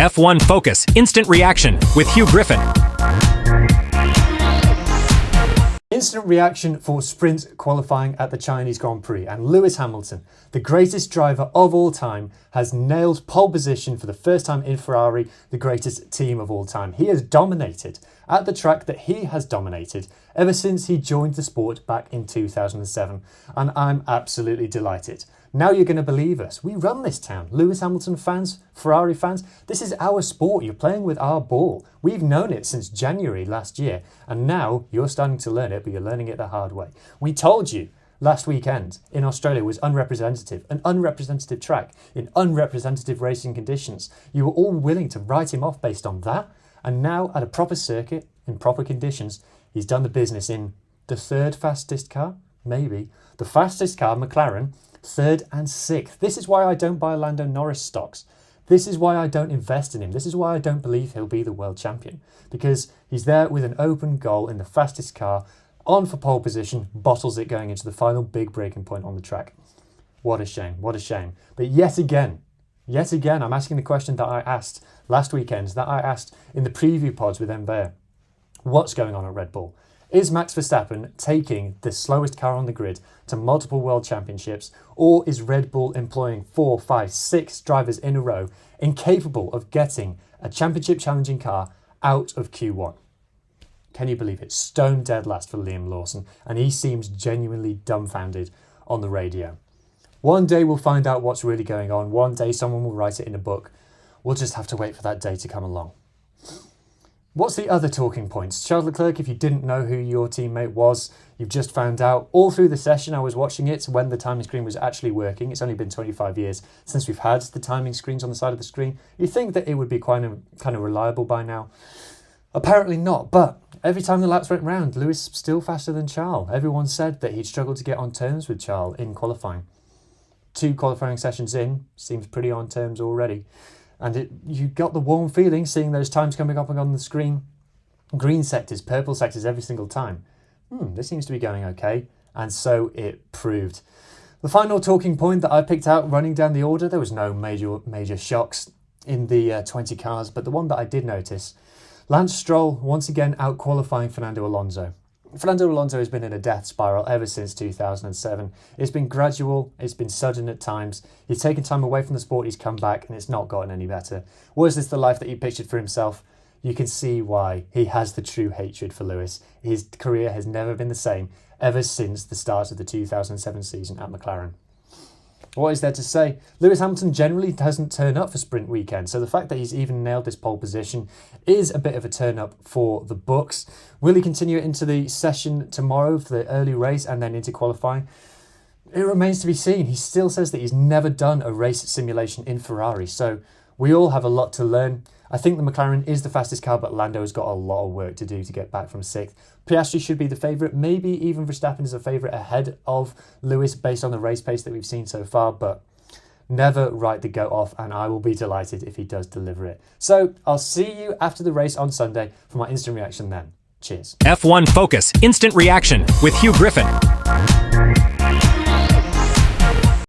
F1 Focus Instant Reaction with Huw Griffin. Instant reaction for sprint qualifying at the Chinese Grand Prix, and Lewis Hamilton, the greatest driver of all time, has nailed pole position for the first time in Ferrari, the greatest team of all time. He has dominated at the track that he has dominated ever since he joined the sport back in 2007, and I'm absolutely delighted. Now you're going to believe us. We run this town. Lewis Hamilton fans, Ferrari fans, this is our sport. You're playing with our ball. We've known it since January last year, and now you're starting to learn it, but you're learning it the hard way. We told you last weekend in Australia was unrepresentative, an unrepresentative track in unrepresentative racing conditions. You were all willing to write him off based on that, and now at a proper circuit, in proper conditions, he's done the business in the third fastest car, maybe. The fastest car, McLaren, third and sixth. This is why I don't buy Lando Norris stocks. This is why I don't invest in him. This is why I don't believe he'll be the world champion. Because he's there with an open goal in the fastest car, on for pole position, bottles it going into the final big breaking point on the track. What a shame, what a shame. But yet again, I'm asking the question that I asked last weekend, that I asked in the preview pods with Enver. What's going on at Red Bull? Is Max Verstappen taking the slowest car on the grid to multiple world championships, or is Red Bull employing 4, 5, 6 drivers in a row incapable of getting a championship challenging car out of Q1? Can you believe it? Stone dead last for Liam Lawson, and he seems genuinely dumbfounded on the radio. One day we'll find out what's really going on. One day someone will write it in a book. We'll just have to wait for that day to come along. What's the other talking points? Charles Leclerc, if you didn't know who your teammate was, you've just found out. All through the session I was watching it when the timing screen was actually working. It's only been 25 years since we've had the timing screens on the side of the screen. You'd think that it would be kind of reliable by now. Apparently not, but every time the laps went round, Lewis still faster than Charles. Everyone said that he'd struggled to get on terms with Charles in qualifying. 2 qualifying sessions in, seems pretty on terms already. And you got the warm feeling seeing those times coming up on the screen. Green sectors, purple sectors every single time. This seems to be going okay. And so it proved. The final talking point that I picked out running down the order, there was no major shocks in the 20 cars. But the one that I did notice, Lance Stroll once again out-qualifying Fernando Alonso. Fernando Alonso has been in a death spiral ever since 2007. It's been gradual, it's been sudden at times. He's taken time away from the sport, he's come back, and it's not gotten any better. Was this the life that he pictured for himself? You can see why he has the true hatred for Lewis. His career has never been the same ever since the start of the 2007 season at McLaren. What is there to say? Lewis Hamilton generally doesn't turn up for sprint weekend, so the fact that he's even nailed this pole position is a bit of a turn up for the books. Will he continue it into the session tomorrow for the early race and then into qualifying? It remains to be seen. He still says that he's never done a race simulation in Ferrari, so we all have a lot to learn. I think the McLaren is the fastest car, but Lando has got a lot of work to do to get back from 6th. Piastri should be the favourite. Maybe even Verstappen is a favourite ahead of Lewis based on the race pace that we've seen so far, but never write the goat off, and I will be delighted if he does deliver it. So I'll see you after the race on Sunday for my instant reaction then. Cheers. F1 Focus Instant Reaction with Huw Griffin.